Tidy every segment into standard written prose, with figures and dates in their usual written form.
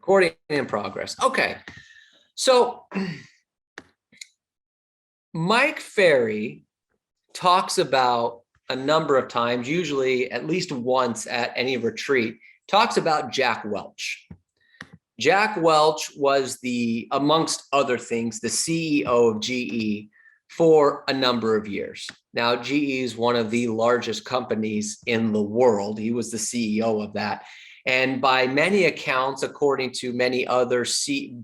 Recording in progress. Okay. So Mike Ferry talks about a number of times, usually at least once at any retreat, talks about Jack Welch. Jack Welch was amongst other things, the CEO of GE for a number of years. Now, GE is one of the largest companies in the world. He was the CEO of that. And by many accounts, according to many other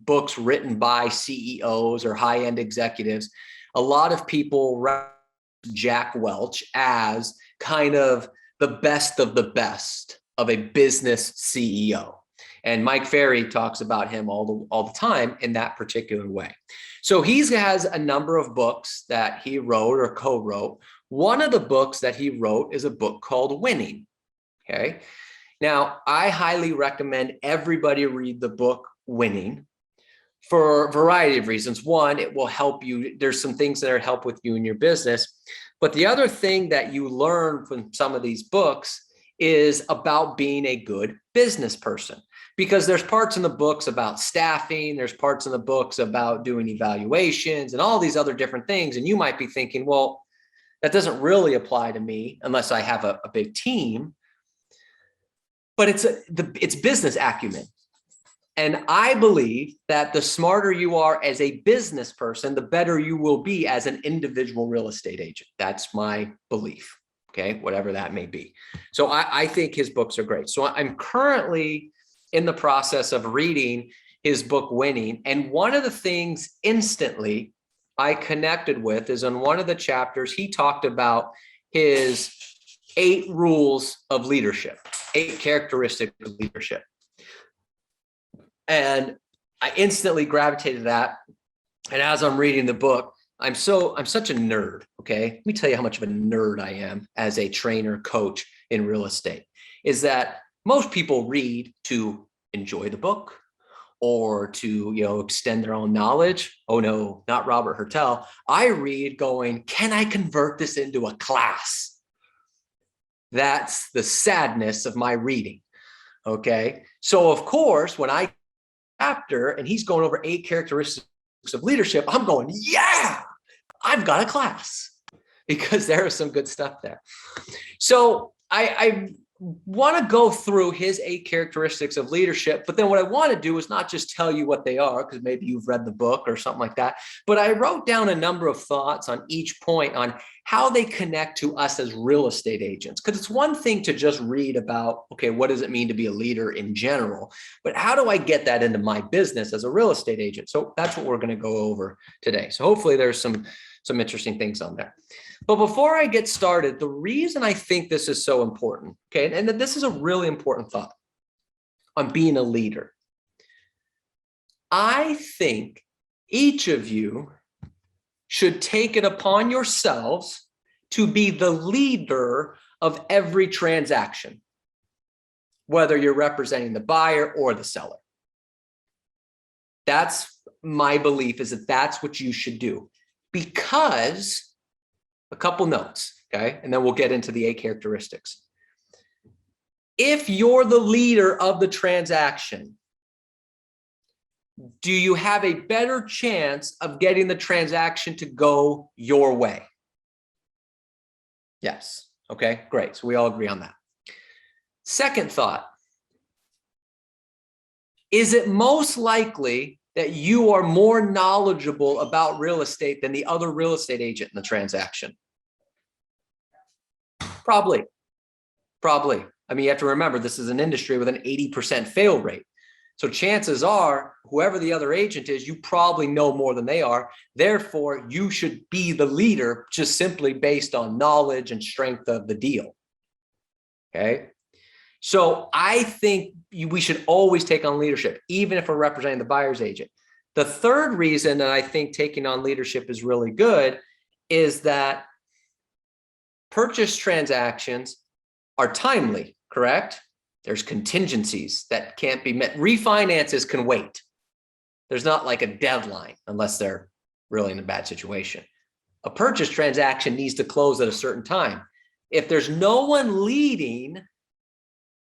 books written by CEOs or high-end executives, a lot of people reference Jack Welch as kind of the best of the best of a business CEO. And Mike Ferry talks about him all the time in that particular way. So he has a number of books that he wrote or co-wrote. One of the books that he wrote is a book called Winning. Okay. Now, I highly recommend everybody read the book Winning for a variety of reasons. One, it will help you. There's some things that help with you in your business. But the other thing that you learn from some of these books is about being a good business person. Because there's parts in the books about staffing, there's parts in the books about doing evaluations and all these other different things. And you might be thinking, well, that doesn't really apply to me unless I have a big team. But it's business acumen. And I believe that the smarter you are as a business person, the better you will be as an individual real estate agent. That's my belief, okay, whatever that may be. So I think his books are great. So I'm currently in the process of reading his book, Winning. And one of the things instantly I connected with is on one of the chapters, he talked about his 8 rules of leadership, 8 characteristics of leadership. And I instantly gravitated to that. And as I'm reading the book, I'm such a nerd. Okay. Let me tell you how much of a nerd I am as a trainer, coach in real estate, is that most people read to enjoy the book or to, extend their own knowledge. Oh no, not Robert Hertel. I read going, can I convert this into a class? That's the sadness of my reading. Okay. So of course, when I chapter and he's going over 8 characteristics of leadership, I'm going, yeah, I've got a class, because there is some good stuff there. So I want to go through his 8 characteristics of leadership, but then what I want to do is not just tell you what they are, because maybe you've read the book or something like that, but I wrote down a number of thoughts on each point on how they connect to us as real estate agents. Because it's one thing to just read about, okay, what does it mean to be a leader in general, but how do I get that into my business as a real estate agent? So that's what we're going to go over today. So hopefully there's some interesting things on there. But before I get started, the reason I think this is so important, okay, and this is a really important thought on being a leader. I think each of you should take it upon yourselves to be the leader of every transaction, whether you're representing the buyer or the seller. That's my belief, is that that's what you should do. Because a couple notes, okay? And then we'll get into the 8 characteristics. If you're the leader of the transaction, do you have a better chance of getting the transaction to go your way? Yes. Okay, great. So we all agree on that. Second thought, is it most likely that you are more knowledgeable about real estate than the other real estate agent in the transaction? Probably. I mean, you have to remember, this is an industry with an 80% fail rate. So chances are, whoever the other agent is, you probably know more than they are. Therefore, you should be the leader just simply based on knowledge and strength of the deal. Okay. So I think we should always take on leadership, even if we're representing the buyer's agent. The third reason that I think taking on leadership is really good is that purchase transactions are timely, correct? There's contingencies that can't be met. Refinances can wait. There's not like a deadline unless they're really in a bad situation. A purchase transaction needs to close at a certain time. If there's no one leading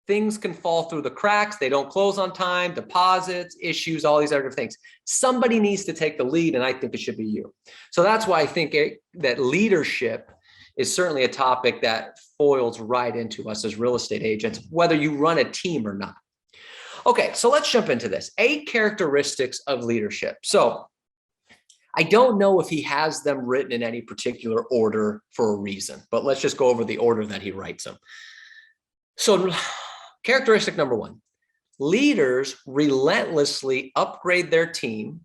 things can fall through the cracks. They don't close on time, deposits, issues, all these other things. Somebody needs to take the lead, and I think it should be you. So that's why I think that leadership is certainly a topic that foils right into us as real estate agents, whether you run a team or not. Okay, so let's jump into this. 8 characteristics of leadership. So I don't know if he has them written in any particular order for a reason, but let's just go over the order that he writes them. So characteristic number 1, leaders relentlessly upgrade their team.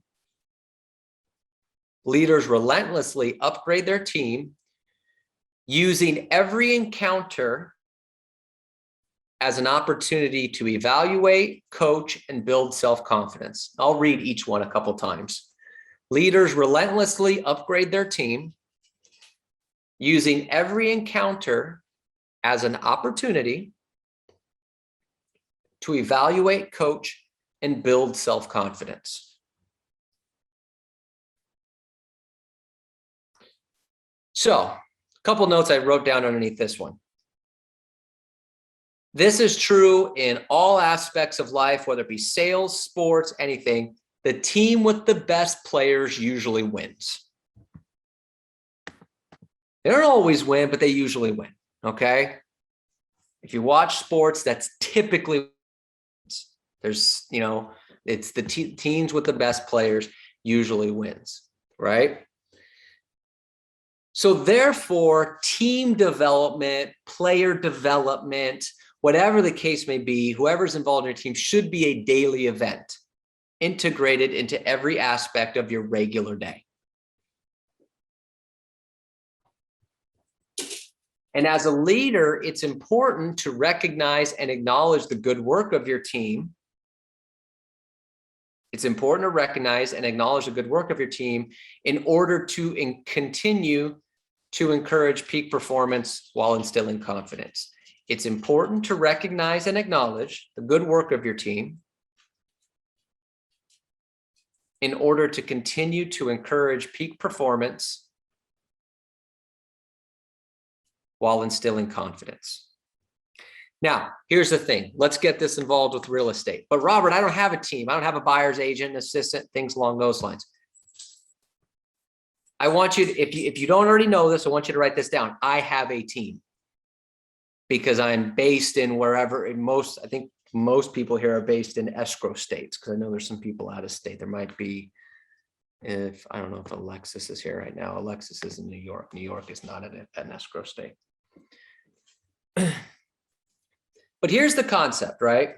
Leaders relentlessly upgrade their team using every encounter as an opportunity to evaluate, coach, and build self-confidence. I'll read each one a couple times. Leaders relentlessly upgrade their team using every encounter as an opportunity to evaluate, coach, and build self-confidence. So, a couple notes I wrote down underneath this one. This is true in all aspects of life, whether it be sales, sports, anything. The team with the best players usually wins. They don't always win, but they usually win, okay? If you watch sports, that's typically, there's, you know, it's the teams with the best players usually wins, right? So therefore, team development, player development, whatever the case may be, whoever's involved in your team should be a daily event, integrated into every aspect of your regular day. And as a leader, it's important to recognize and acknowledge the good work of your team. It's important to recognize and acknowledge the good work of your team in order to continue to encourage peak performance while instilling confidence. It's important to recognize and acknowledge the good work of your team in order to continue to encourage peak performance while instilling confidence. Now, here's the thing. Let's get this involved with real estate. But Robert, I don't have a team. I don't have a buyer's agent, assistant, things along those lines. I want you to, if you don't already know this, I want you to write this down. I have a team because I'm based in wherever, I think most people here are based in escrow states, because I know there's some people out of state. There might be, I don't know if Alexis is here right now. Alexis is in New York. New York is not an escrow state. But here's the concept, right?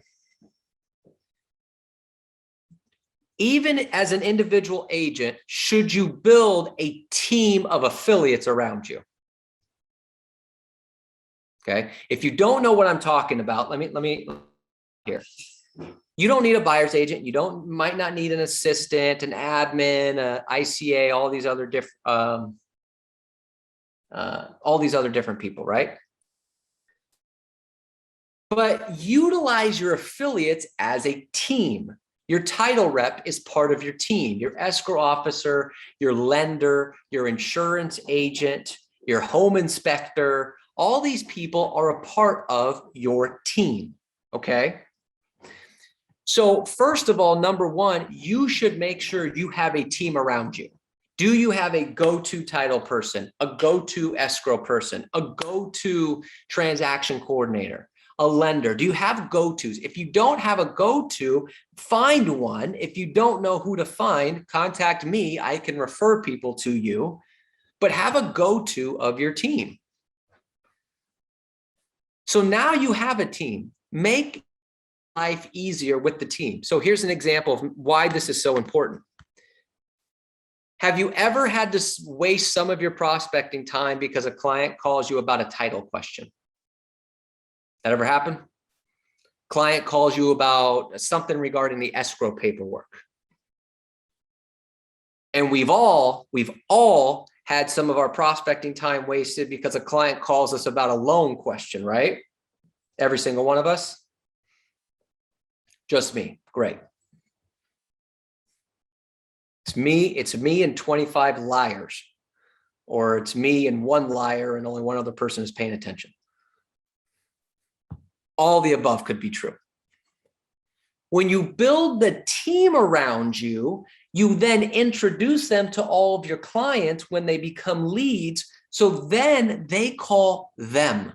Even as an individual agent, should you build a team of affiliates around you? Okay. If you don't know what I'm talking about, let me here. You don't need a buyer's agent. You might not need an assistant, an admin, a ICA, all these other different people, right? But utilize your affiliates as a team. Your title rep is part of your team. Your escrow officer, your lender, your insurance agent, your home inspector, all these people are a part of your team, okay? So first of all, number one, you should make sure you have a team around you. Do you have a go-to title person, a go-to escrow person, a go-to transaction coordinator, a lender? Do you have go-tos? If you don't have a go-to, find one. If you don't know who to find, contact me. I can refer people to you, but have a go-to of your team. So now you have a team. Make life easier with the team. So here's an example of why this is so important. Have you ever had to waste some of your prospecting time because a client calls you about a title question? That ever happen? Client calls you about something regarding the escrow paperwork. And we've all had some of our prospecting time wasted because a client calls us about a loan question, right? Every single one of us? Just me. Great. It's me and 25 liars. Or it's me and one liar and only one other person is paying attention. All the above could be true. When you build the team around you, you then introduce them to all of your clients when they become leads. So then they call them.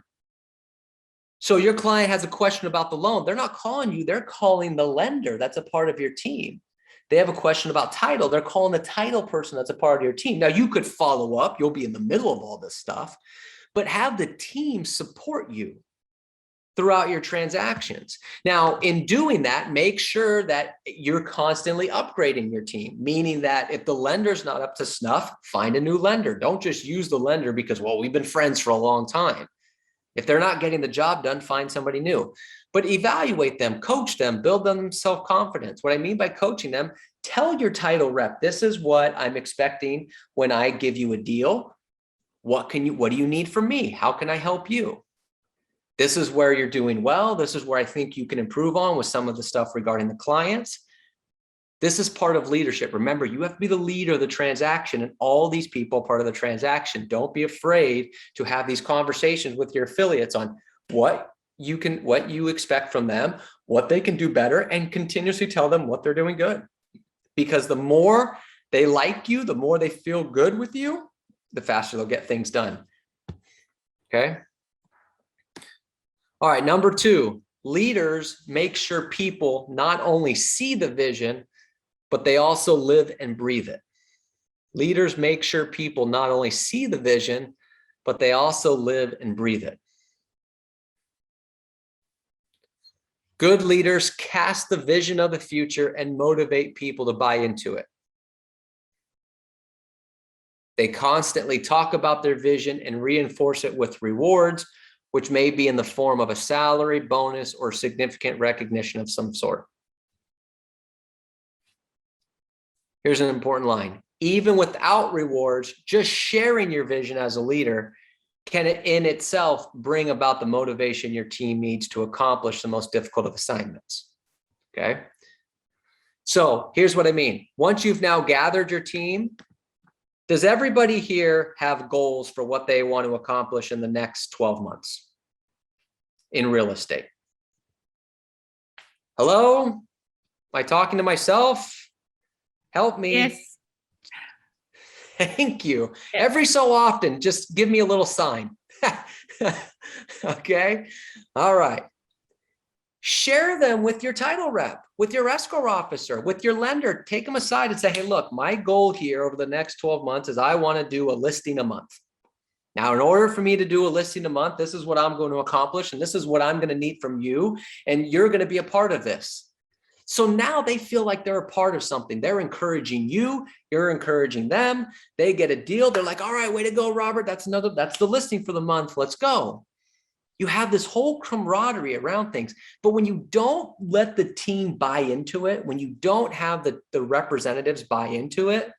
So your client has a question about the loan. They're not calling you, they're calling the lender. That's a part of your team. They have a question about title. They're calling the title person that's a part of your team. Now you could follow up. You'll be in the middle of all this stuff, but have the team support you throughout your transactions. Now, in doing that, make sure that you're constantly upgrading your team, meaning that if the lender's not up to snuff, find a new lender. Don't just use the lender because, well, we've been friends for a long time. If they're not getting the job done, find somebody new. But evaluate them, coach them, build them self-confidence. What I mean by coaching them, tell your title rep, this is what I'm expecting when I give you a deal. What do you need from me? How can I help you? This is where you're doing well. This is where I think you can improve on with some of the stuff regarding the clients. This is part of leadership. Remember, you have to be the leader of the transaction, and all these people are part of the transaction. Don't be afraid to have these conversations with your affiliates on what you expect from them, what they can do better, and continuously tell them what they're doing good. Because the more they like you, the more they feel good with you, the faster they'll get things done. Okay. All right, number 2, leaders make sure people not only see the vision, but they also live and breathe it. Leaders make sure people not only see the vision, but they also live and breathe it. Good leaders cast the vision of the future and motivate people to buy into it. They constantly talk about their vision and reinforce it with rewards, which may be in the form of a salary, bonus, or significant recognition of some sort. Here's an important line. Even without rewards, just sharing your vision as a leader can in itself bring about the motivation your team needs to accomplish the most difficult of assignments. Okay? So here's what I mean. Once you've now gathered your team, does everybody here have goals for what they want to accomplish in the next 12 months in real estate? Hello? Am I talking to myself? Help me. Yes. Thank you. Every so often, just give me a little sign. Okay. All right. Share them with your title rep, with your escrow officer, with your lender. Take them aside and say, hey, look, my goal here over the next 12 months is I want to do a listing a month. Now, in order for me to do a listing a month, this is what I'm going to accomplish, and this is what I'm going to need from you, and you're going to be a part of this. So now they feel like they're a part of something. They're encouraging you. You're encouraging them. They get a deal. They're like, all right, way to go, Robert. That's the listing for the month. Let's go. You have this whole camaraderie around things. But when you don't let the team buy into it, when you don't have the representatives buy into it,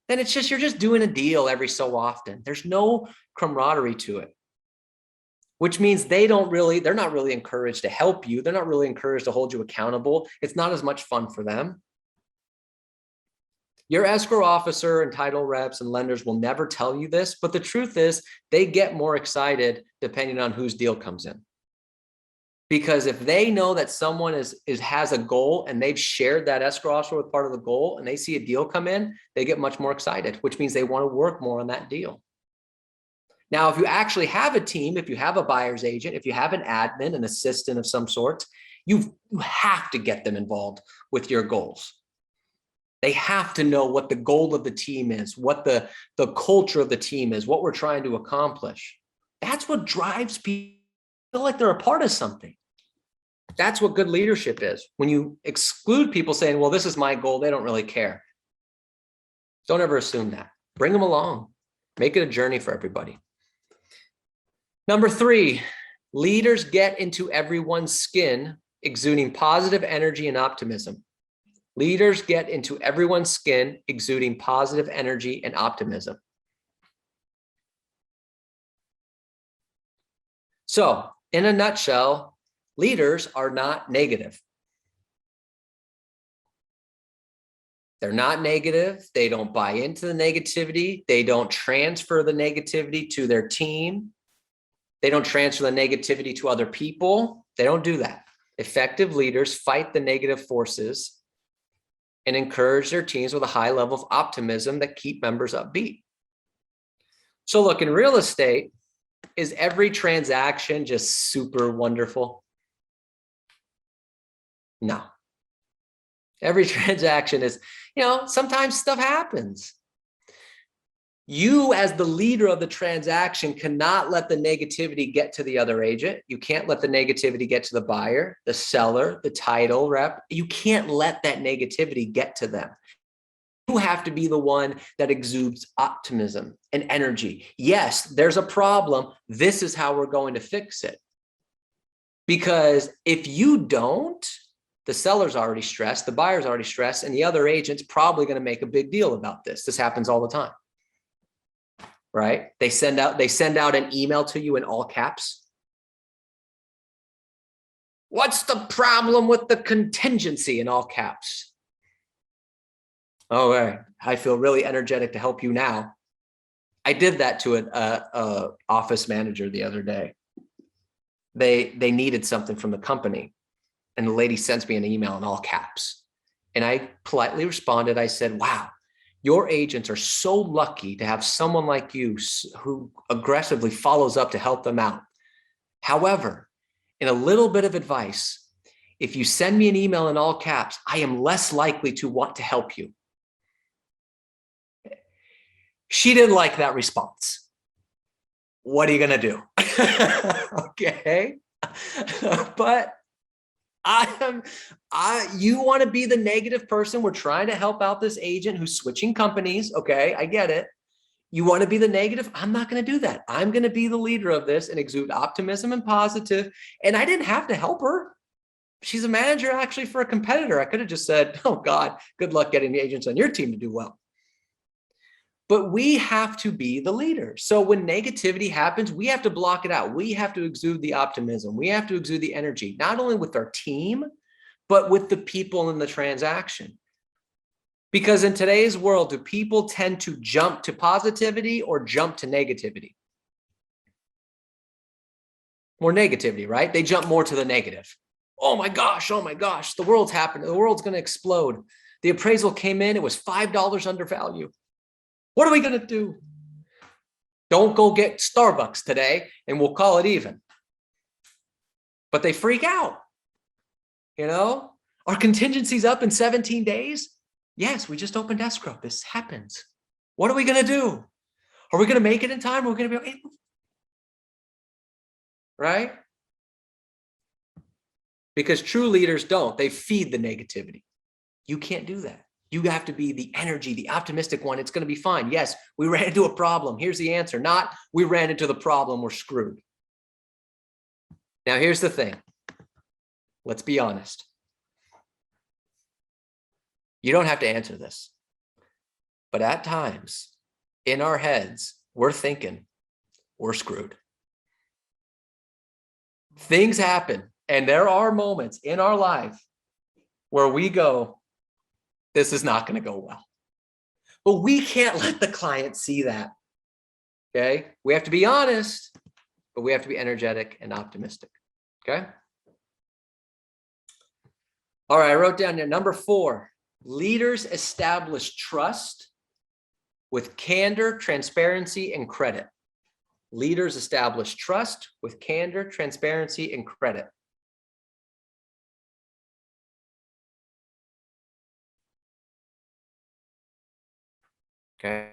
then it's just, you're just doing a deal every so often. There's no camaraderie to it. Which means they're not really encouraged to help you. They're not really encouraged to hold you accountable. It's not as much fun for them. Your escrow officer and title reps and lenders will never tell you this, but the truth is they get more excited depending on whose deal comes in. Because if they know that someone has a goal and they've shared that escrow officer with part of the goal and they see a deal come in, they get much more excited, which means they want to work more on that deal. Now, if you actually have a team, if you have a buyer's agent, if you have an admin, an assistant of some sort, you have to get them involved with your goals. They have to know what the goal of the team is, what the culture of the team is, what we're trying to accomplish. That's what drives people to feel like they're a part of something. That's what good leadership is. When you exclude people saying, well, this is my goal, they don't really care. Don't ever assume that. Bring them along. Make it a journey for everybody. Number 3, leaders get into everyone's skin, exuding positive energy and optimism. Leaders get into everyone's skin, exuding positive energy and optimism. So, in a nutshell, leaders are not negative. They're not negative. They don't buy into the negativity. They don't transfer the negativity to their team. They don't transfer the negativity to other people. They don't do that. Effective leaders fight the negative forces and encourage their teams with a high level of optimism that keep members upbeat. So look, in real estate, is every transaction just super wonderful? No. Every transaction is, sometimes stuff happens. You, as the leader of the transaction, cannot let the negativity get to the other agent. You can't let the negativity get to the buyer, the seller, the title rep. You can't let that negativity get to them. You have to be the one that exudes optimism and energy. Yes, there's a problem. This is how we're going to fix it. Because if you don't, the seller's already stressed, the buyer's already stressed, and the other agent's probably going to make a big deal about this. This happens all the time. Right? They send out an email to you in all caps. What's the problem with the contingency in all caps? Oh, right. I feel really energetic to help you now. I did that to an office manager the other day. They needed something from the company, and the lady sends me an email in all caps. And I politely responded. I said, wow, your agents are so lucky to have someone like you who aggressively follows up to help them out. However, in a little bit of advice, if you send me an email in all caps, I am less likely to want to help you. She didn't like that response. What are you going to do? Okay. But you want to be the negative person. We're trying to help out this agent who's switching companies. Okay. I get it. You want to be the negative. I'm not going to do that. I'm going to be the leader of this and exude optimism and positive. And I didn't have to help her. She's a manager actually for a competitor. I could have just said, oh God, good luck getting the agents on your team to do well. But we have to be the leader. So when negativity happens, we have to block it out. We have to exude the optimism. We have to exude the energy, not only with our team, but with the people in the transaction. Because in today's world, do people tend to jump to positivity or jump to negativity? More negativity, right? They jump more to the negative. Oh my gosh, the world's happening. The world's going to explode. The appraisal came in, it was $5 under value. What are we going to do? Don't go get Starbucks today and we'll call it even. But they freak out. Our contingency's up in 17 days. Yes, we just opened escrow. This happens. What are we going to do? Are we going to make it in time? We're going to be okay. Right? Because true leaders don't. They feed the negativity. You can't do that. You have to be the energy, the optimistic one. It's going to be fine. Yes, we ran into a problem. Here's the answer. Not we ran into the problem. We're screwed. Now, here's the thing. Let's be honest. You don't have to answer this. But at times, in our heads, we're thinking we're screwed. Things happen, and there are moments in our life where we go, this is not going to go well. But we can't let the client see that. Okay? We have to be honest, but we have to be energetic and optimistic. Okay? All right, I wrote down here, number 4, leaders establish trust with candor, transparency, and credit. Leaders establish trust with candor, transparency, and credit. Okay.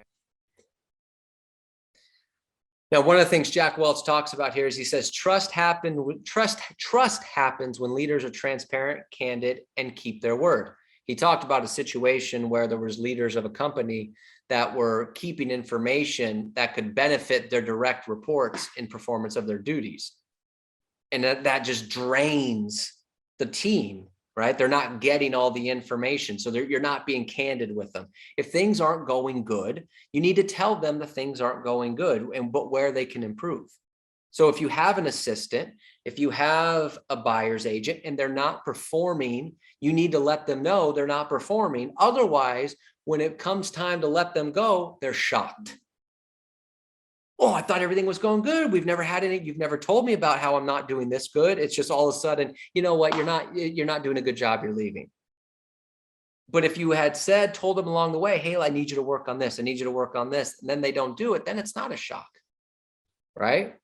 Now, one of the things Jack Welch talks about here is he says trust happens when leaders are transparent, candid, and keep their word. He talked about a situation where there was leaders of a company that were keeping information that could benefit their direct reports in performance of their duties. And that just drains the team, right? They're not getting all the information. So you're not being candid with them. If things aren't going good, you need to tell them that things aren't going good but where they can improve. So if you have an assistant, if you have a buyer's agent and they're not performing, you need to let them know they're not performing. Otherwise, when it comes time to let them go, they're shocked. Oh, I thought everything was going good. We've never had any, you've never told me about how I'm not doing this good. It's just all of a sudden, you know what, you're not doing a good job, you're leaving. But if you had told them along the way, hey, I need you to work on this, I need you to work on this, and then they don't do it, then it's not a shock, right?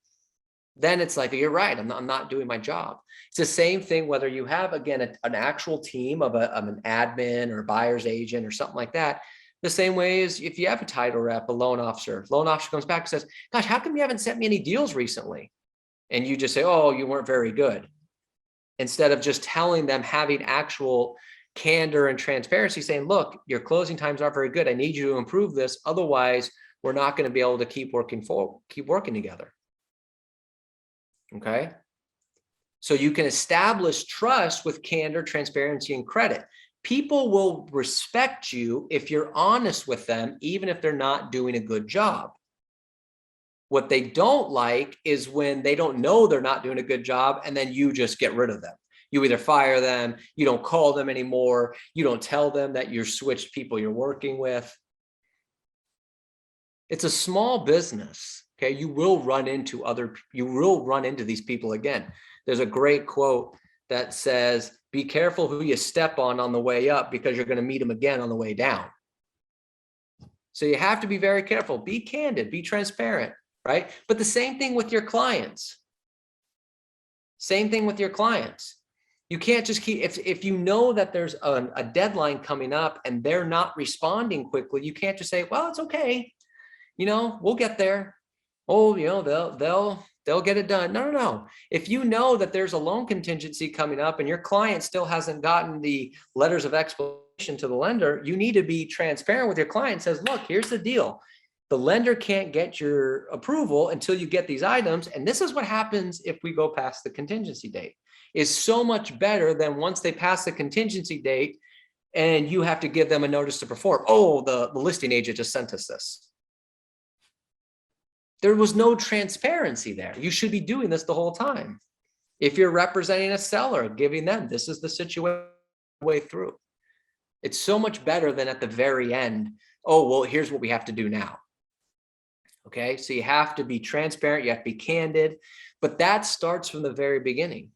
Then it's like, you're right, I'm not doing my job. It's the same thing whether you have, again, an actual team of an admin or a buyer's agent or something like that. The same way as if you have a title rep, a loan officer comes back and says, gosh, how come you haven't sent me any deals recently? And you just say, oh, you weren't very good. Instead of just telling them, having actual candor and transparency, saying, look, your closing times aren't very good. I need you to improve this. Otherwise, we're not going to be able to keep working together. Okay. So you can establish trust with candor, transparency, and credit. People will respect you if you're honest with them, even if they're not doing a good job. What they don't like is when they don't know they're not doing a good job, and then you just get rid of them. You either fire them, you don't call them anymore, you don't tell them that you're switched people you're working with. It's a small business. Okay, you will run into these people again. There's a great quote that says, be careful who you step on the way up, because you're going to meet them again on the way down. So you have to be very careful, be candid, be transparent, right? But the same thing with your clients. Same thing with your clients. You can't just keep, if you know that there's a deadline coming up and they're not responding quickly, you can't just say, well, it's okay, we'll get there. Oh, they'll get it done. No. If you know that there's a loan contingency coming up and your client still hasn't gotten the letters of explanation to the lender, you need to be transparent with your client. Says, look, here's the deal. The lender can't get your approval until you get these items. And this is what happens if we go past the contingency date. Is so much better than once they pass the contingency date and you have to give them a notice to perform. Oh, the listing agent just sent us this. There was no transparency there. You should be doing this the whole time. If you're representing a seller, giving them, this is the situation way through. It's so much better than at the very end. Oh, well, here's what we have to do now. Okay, so you have to be transparent, you have to be candid, but that starts from the very beginning.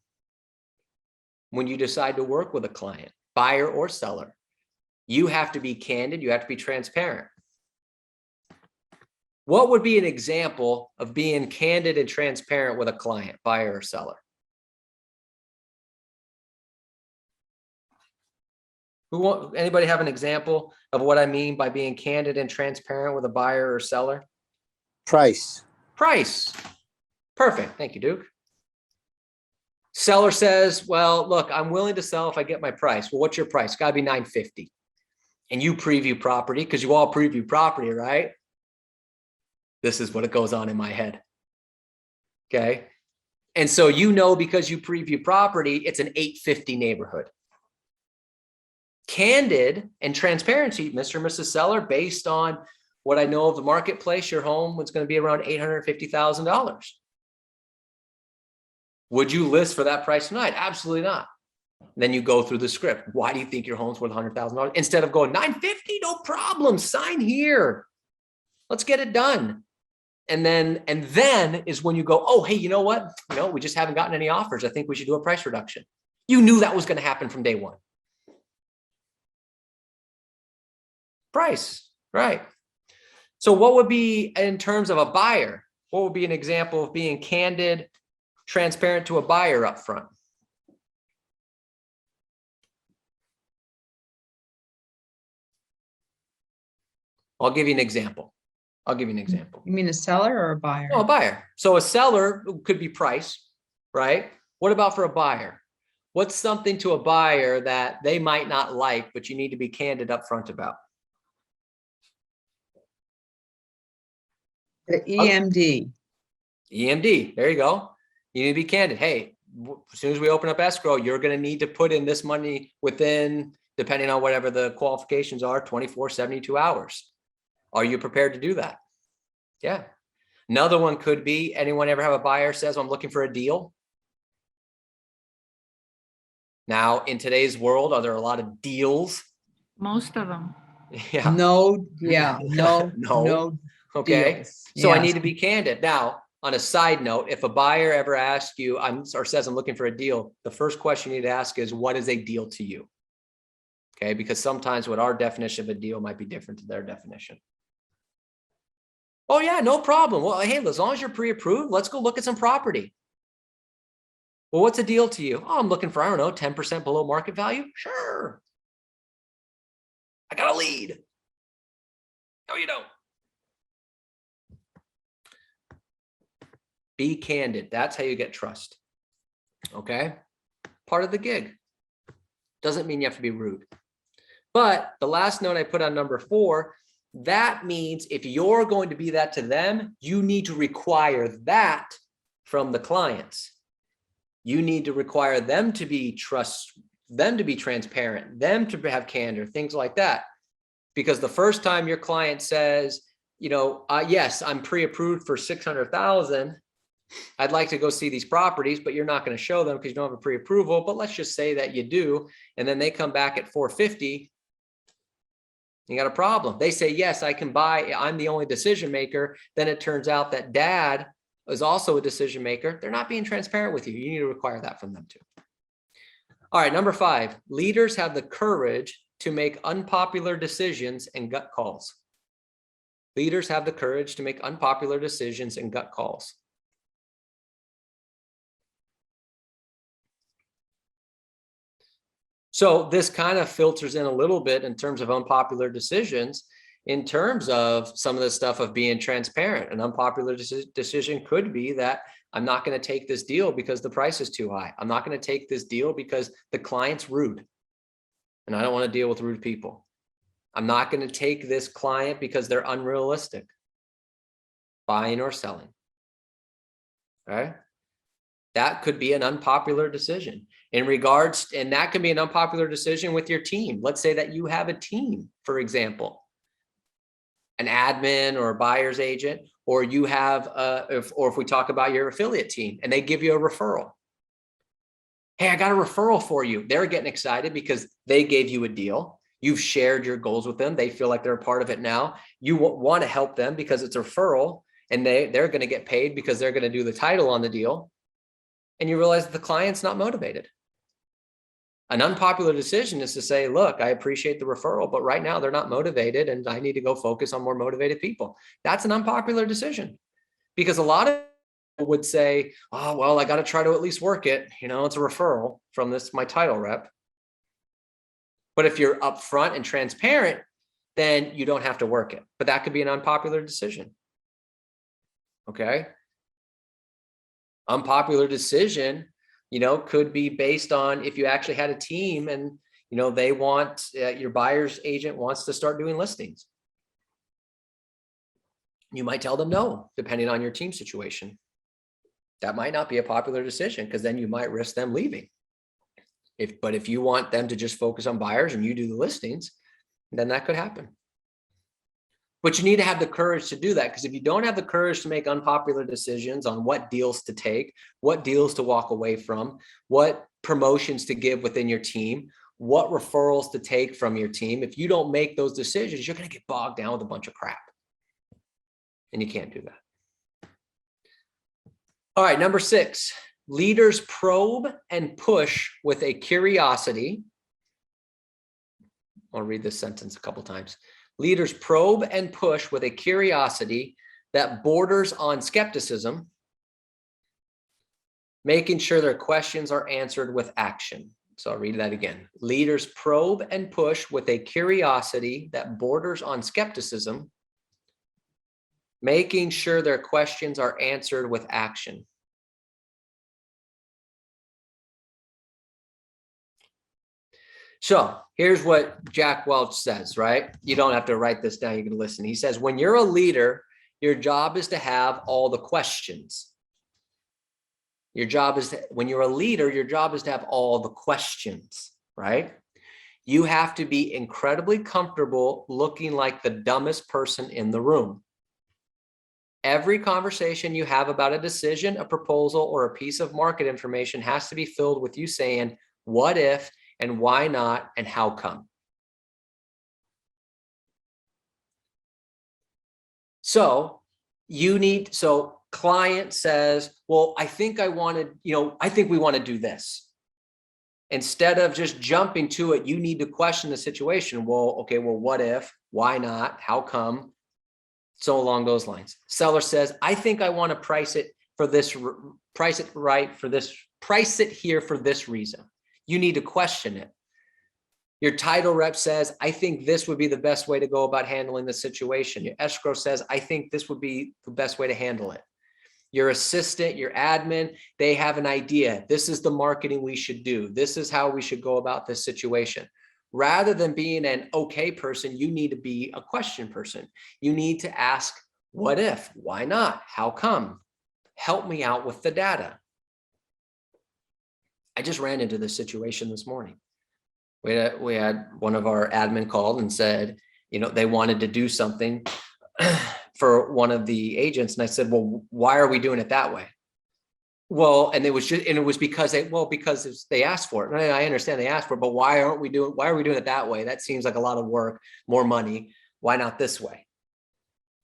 When you decide to work with a client, buyer or seller, you have to be candid, you have to be transparent. What would be an example of being candid and transparent with a client, buyer or seller? Anybody have an example of what I mean by being candid and transparent with a buyer or seller? Price. Perfect. Thank you, Duke. Seller says, well, look, I'm willing to sell if I get my price. Well, what's your price? Got to be $950. And you preview property, because you all preview property, right? This is what goes on in my head. Okay. And so, because you preview property, it's an $850 neighborhood. Candid and transparency, Mr. and Mrs. Seller, based on what I know of the marketplace, your home was going to be around $850,000. Would you list for that price tonight? Absolutely not. Then you go through the script. Why do you think your home's worth $100,000? Instead of going $950, no problem, sign here. Let's get it done. And then is when you go, oh, hey, you know what? We just haven't gotten any offers. I think we should do a price reduction. You knew that was going to happen from day one. Price, right? So what would be, in terms of a buyer, what would be an example of being candid, transparent to a buyer up front? I'll give you an example. You mean a seller or a buyer? No, a buyer. So a seller could be price, right? What about for a buyer? What's something to a buyer that they might not like, but you need to be candid up front about? The EMD. EMD, there you go. You need to be candid. Hey, as soon as we open up escrow, you're going to need to put in this money within, depending on whatever the qualifications are, 24, 72 hours. Are you prepared to do that? Yeah. Another one could be, anyone ever have a buyer says, I'm looking for a deal? Now, in today's world, are there a lot of deals? Most of them. Yeah. No. No. Okay. deals. So I Yes. need to be candid. Now, on a side note, if a buyer ever asks you, or says I'm looking for a deal, the first question you need to ask is, what is a deal to you? Okay. Because sometimes what our definition of a deal might be different to their definition. Oh yeah, no problem. Well, hey, as long as you're pre-approved, let's go look at some property. Well, what's a deal to you? Oh, I'm looking for, I don't know, 10% below market value. Sure. I got a lead. No, you don't. Be candid. That's how you get trust. Okay. Part of the gig. Doesn't mean you have to be rude. But the last note I put on number 4, that means if you're going to be that to them, you need to require that from the clients. You need to require them to be them to be transparent, them to have candor, things like that. Because the first time your client says, yes, I'm pre-approved for 600,000. I'd like to go see these properties, but you're not going to show them because you don't have a pre-approval. But let's just say that you do. And then they come back at 450. You got a problem. They say, yes, I can buy. I'm the only decision maker. Then it turns out that dad is also a decision maker. They're not being transparent with you. You need to require that from them too. All right. Number 5, leaders have the courage to make unpopular decisions and gut calls. Leaders have the courage to make unpopular decisions and gut calls. So this kind of filters in a little bit in terms of unpopular decisions, in terms of some of the stuff of being transparent. An unpopular decision could be that I'm not going to take this deal because the price is too high. I'm not going to take this deal because the client's rude. And I don't want to deal with rude people. I'm not going to take this client because they're unrealistic, buying or selling. Okay. That could be an unpopular decision in regards, and that can be an unpopular decision with your team. Let's say that you have a team, for example, an admin or a buyer's agent, or you have, if we talk about your affiliate team and they give you a referral. Hey, I got a referral for you. They're getting excited because they gave you a deal. You've shared your goals with them. They feel like they're a part of it now. You want to help them because it's a referral, and they're going to get paid because they're going to do the title on the deal. And you realize that the client's not motivated. An unpopular decision is to say, look, I appreciate the referral, but right now they're not motivated and I need to go focus on more motivated people. That's an unpopular decision, because a lot of people would say, oh, well, I got to try to at least work it. It's a referral from my title rep. But if you're upfront and transparent, then you don't have to work it. But that could be an unpopular decision. Okay. Unpopular decision, could be based on if you actually had a team and, they want, your buyer's agent wants to start doing listings. You might tell them no, depending on your team situation. That might not be a popular decision, because then you might risk them leaving. But if you want them to just focus on buyers and you do the listings, then that could happen. But you need to have the courage to do that, because if you don't have the courage to make unpopular decisions on what deals to take, what deals to walk away from, what promotions to give within your team, what referrals to take from your team, if you don't make those decisions, you're going to get bogged down with a bunch of crap. And you can't do that. All right, number 6, leaders probe and push with a curiosity. I'll read this sentence a couple times. Leaders probe and push with a curiosity that borders on skepticism, making sure their questions are answered with action. So I'll read that again. Leaders probe and push with a curiosity that borders on skepticism, making sure their questions are answered with action. So here's what Jack Welch says, right? You don't have to write this down. You can listen. He says, when you're a leader, your job is to have all the questions. When you're a leader, your job is to have all the questions, right? You have to be incredibly comfortable looking like the dumbest person in the room. Every conversation you have about a decision, a proposal, or a piece of market information has to be filled with you saying, what if, and why not, and how come? So client says, well, I think we want to do this. Instead of just jumping to it, you need to question the situation. Well, okay, well, what if, why not, how come? So along those lines. Seller says, I think I want to price it here for this reason. You need to question it. Your title rep says, I think this would be the best way to go about handling the situation. Your escrow says, I think this would be the best way to handle it. Your assistant, your admin, they have an idea. This is the marketing we should do. This is how we should go about this situation. Rather than being an okay person, you need to be a question person. You need to ask, what if, why not, how come? Help me out with the data. I just ran into this situation this morning. We had one of our admin called and said, they wanted to do something for one of the agents. And I said, well, why are we doing it that way? Well, and it was because they asked for it. And I understand they asked for it, but why are we doing it that way? That seems like a lot of work, more money. Why not this way?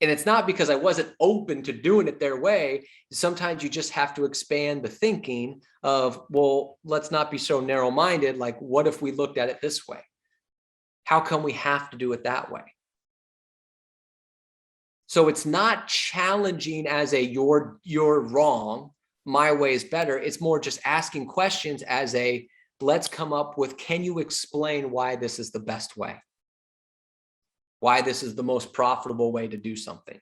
And it's not because I wasn't open to doing it their way. Sometimes you just have to expand the thinking of, well, let's not be so narrow-minded. Like, what if we looked at it this way? How come we have to do it that way? So it's not challenging as a you're wrong, my way is better. It's more just asking questions as a, let's come up with, can you explain why this is the best way? Why this is the most profitable way to do something?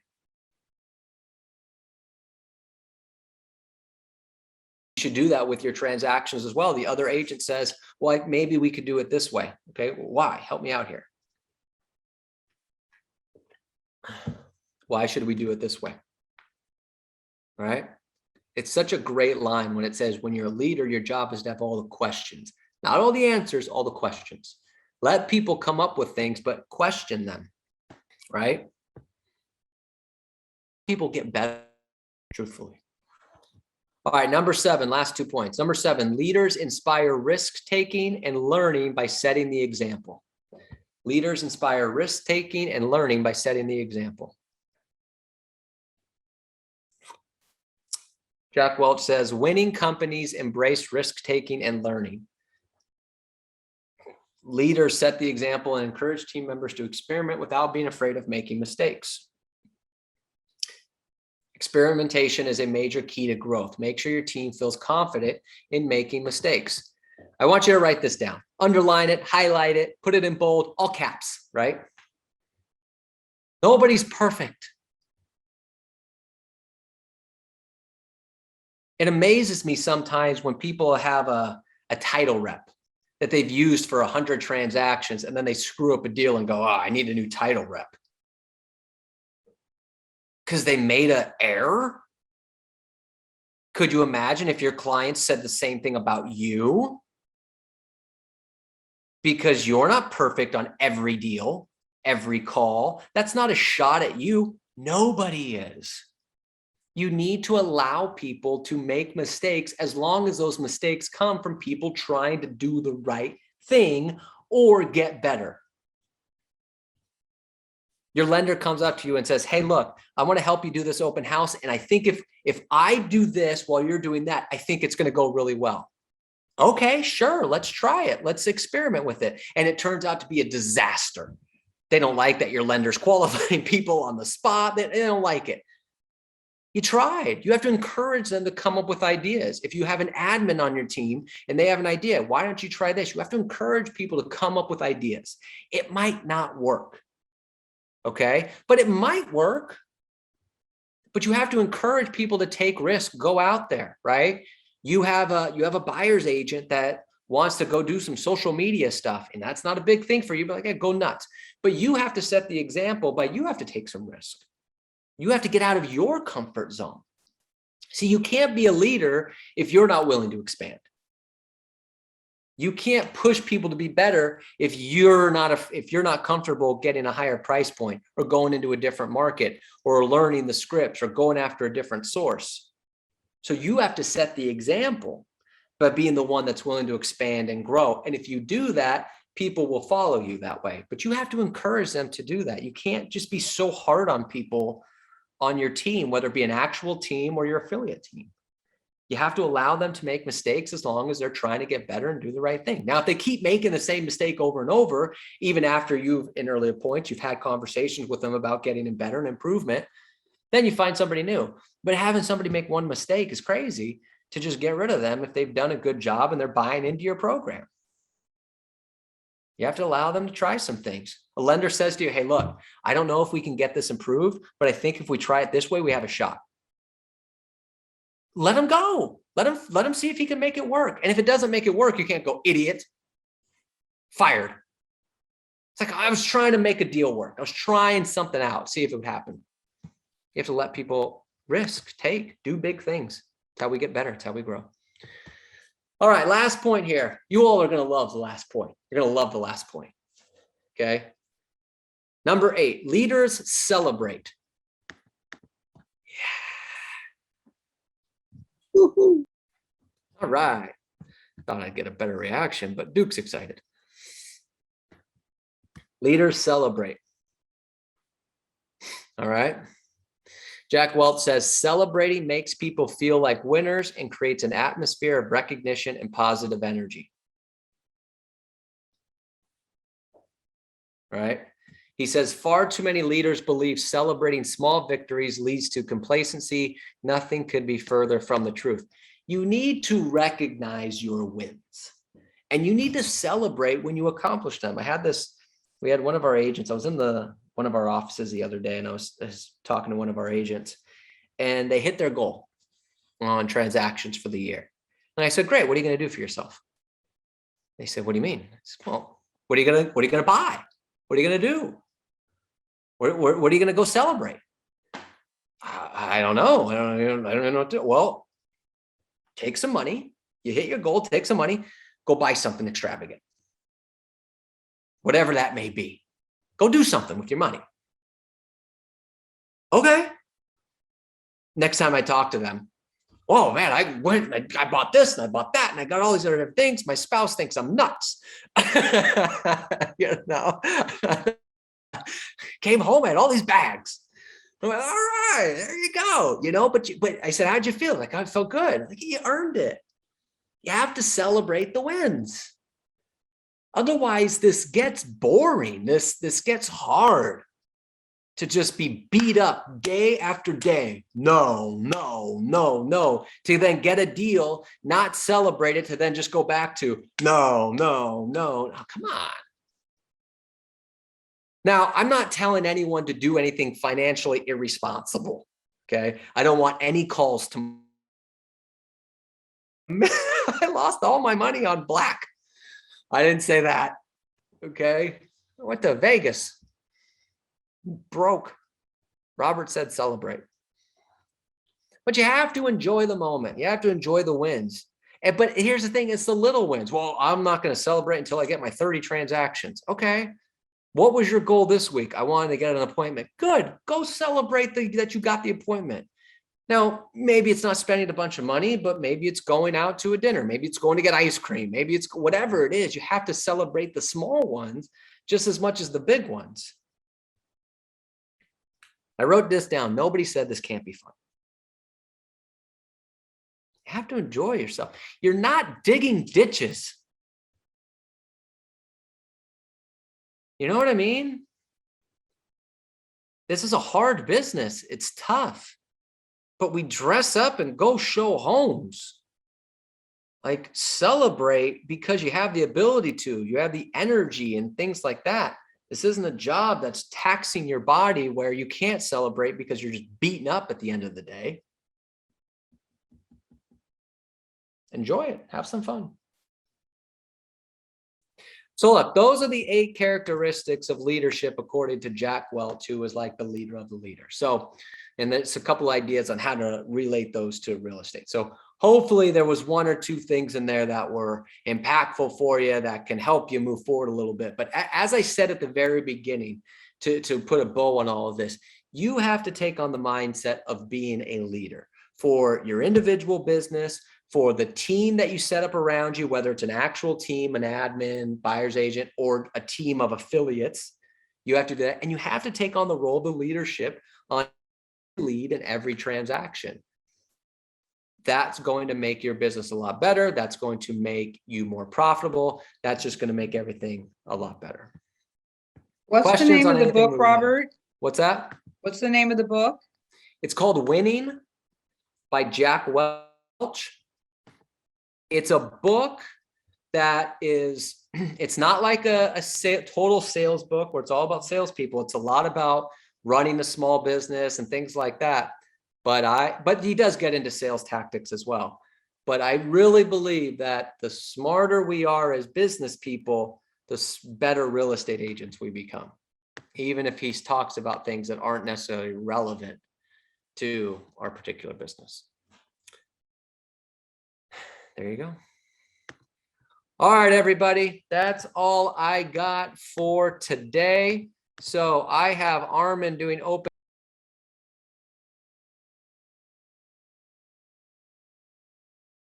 You should do that with your transactions as well. The other agent says, well, maybe we could do it this way. Okay, well, why? Help me out here. Why should we do it this way? All right. It's such a great line when it says, when you're a leader, your job is to have all the questions, not all the answers, all the questions. Let people come up with things, but question them, right? People get better, truthfully. All right, number 7, last 2 points. Number 7, leaders inspire risk-taking and learning by setting the example. Leaders inspire risk-taking and learning by setting the example. Jack Welch says, winning companies embrace risk-taking and learning. Leaders set the example and encourage team members to experiment without being afraid of making mistakes. Experimentation is a major key to growth. Make sure your team feels confident in making mistakes. I want you to write this down, underline it, highlight it, put it in bold, all caps, right? Nobody's perfect. It amazes me sometimes when people have a title rep that they've used for 100 transactions and then they screw up a deal and go, oh, I need a new title rep. Because they made an error? Could you imagine if your clients said the same thing about you? Because you're not perfect on every deal, every call. That's not a shot at you. Nobody is. You need to allow people to make mistakes as long as those mistakes come from people trying to do the right thing or get better. Your lender comes up to you and says, hey, look, I want to help you do this open house. And I think if I do this while you're doing that, I think it's going to go really well. Okay, sure. Let's try it. Let's experiment with it. And it turns out to be a disaster. They don't like that your lender's qualifying people on the spot. They don't like it. You tried. You have to encourage them to come up with ideas. If you have an admin on your team and they have an idea, why don't you try this? You have to encourage people to come up with ideas. It might not work. Okay, but it might work. But you have to encourage people to take risks, go out there, right? You have a buyer's agent that wants to go do some social media stuff, and that's not a big thing for you, but like, hey, go nuts. But you have to set the example, but you have to take some risk. You have to get out of your comfort zone. See, you can't be a leader if you're not willing to expand. You can't push people to be better if you're not comfortable getting a higher price point or going into a different market or learning the scripts or going after a different source. So you have to set the example by being the one that's willing to expand and grow. And if you do that, people will follow you that way. But you have to encourage them to do that. You can't just be so hard on people on your team, whether it be an actual team or your affiliate team. You have to allow them to make mistakes as long as they're trying to get better and do the right thing. Now, if they keep making the same mistake over and over, even after you've, in earlier points, you've had conversations with them about getting them better and improvement, then you find somebody new. But having somebody make one mistake is crazy to just get rid of them if they've done a good job and they're buying into your program. You have to allow them to try some things. A lender says to you, hey, look, I don't know if we can get this improved, but I think if we try it this way, we have a shot. Let him go. Let him see if he can make it work. And if it doesn't make it work, you can't go, idiot, fired. It's like, I was trying to make a deal work. I was trying something out, see if it would happen. You have to let people risk, take, do big things. It's how we get better. It's how we grow. All right, last point here. You all are going to love the last point. You're going to love the last point. Okay. Number 8, leaders celebrate. Woo-hoo. All right. Thought I'd get a better reaction, but Duke's excited. Leaders celebrate. All right. Jack Welch says, celebrating makes people feel like winners and creates an atmosphere of recognition and positive energy. Right. He says, far too many leaders believe celebrating small victories leads to complacency. Nothing could be further from the truth. You need to recognize your wins and you need to celebrate when you accomplish them. We had one of our agents, I was in one of our offices the other day and I was talking to one of our agents and they hit their goal on transactions for the year. And I said, great, what are you going to do for yourself? They said, what do you mean? I said, well, what are you going to buy? What are you going to do? What are you going to go celebrate? I don't know. I don't know what to do. Well, take some money. You hit your goal, take some money, go buy something extravagant. Whatever that may be. Go do something with your money. Okay. Next time I talk to them, oh man, I went and I bought this and I bought that and I got all these other things. My spouse thinks I'm nuts. You know, came home, I had all these bags. I'm like, all right, there you go. You know, but I said, how'd you feel? Like, I felt good. Like, you earned it. You have to celebrate the wins. Otherwise, this gets boring. This gets hard to just be beat up day after day. No. To then get a deal, not celebrate it, to then just go back to no. Oh, come on. Now, I'm not telling anyone to do anything financially irresponsible. Okay. I don't want any calls to. I lost all my money on black. I didn't say that. Okay. I went to Vegas. Broke. Robert said celebrate. But you have to enjoy the moment. You have to enjoy the wins. But here's the thing, it's the little wins. Well, I'm not going to celebrate until I get my 30 transactions. Okay. What was your goal this week? I wanted to get an appointment. Good. Go celebrate that you got the appointment. Now, maybe it's not spending a bunch of money, but maybe it's going out to a dinner. Maybe it's going to get ice cream. Maybe it's whatever it is. You have to celebrate the small ones just as much as the big ones. I wrote this down. Nobody said this can't be fun. You have to enjoy yourself. You're not digging ditches. You know what I mean? This is a hard business. It's tough. But we dress up and go show homes. Like, celebrate because you have the ability to. You have the energy and things like that. This isn't a job that's taxing your body where you can't celebrate because you're just beaten up at the end of the day. Enjoy it. Have some fun. So look, those are the 8 characteristics of leadership according to Jack Welch, who was like the leader of the leader. So, and there's a couple ideas on how to relate those to real estate. So hopefully there was 1 or 2 things in there that were impactful for you that can help you move forward a little bit. But as I said at the very beginning, to put a bow on all of this, you have to take on the mindset of being a leader for your individual business, for the team that you set up around you, whether it's an actual team, an admin, buyer's agent, or a team of affiliates. You have to do that. And you have to take on the role of the leadership on lead in every transaction. That's going to make your business a lot better. That's going to make you more profitable. That's just going to make everything a lot better. What's Questions the name on of the anything book, we read? Robert? What's that? What's the name of the book? It's called Winning by Jack Welch. It's a book that is, it's not like a total sales book where it's all about salespeople. It's a lot about running a small business and things like that. But he does get into sales tactics as well. But I really believe that the smarter we are as business people, the better real estate agents we become, even if he talks about things that aren't necessarily relevant to our particular business. There you go. All right, everybody, that's all I got for today. So I have Armin doing open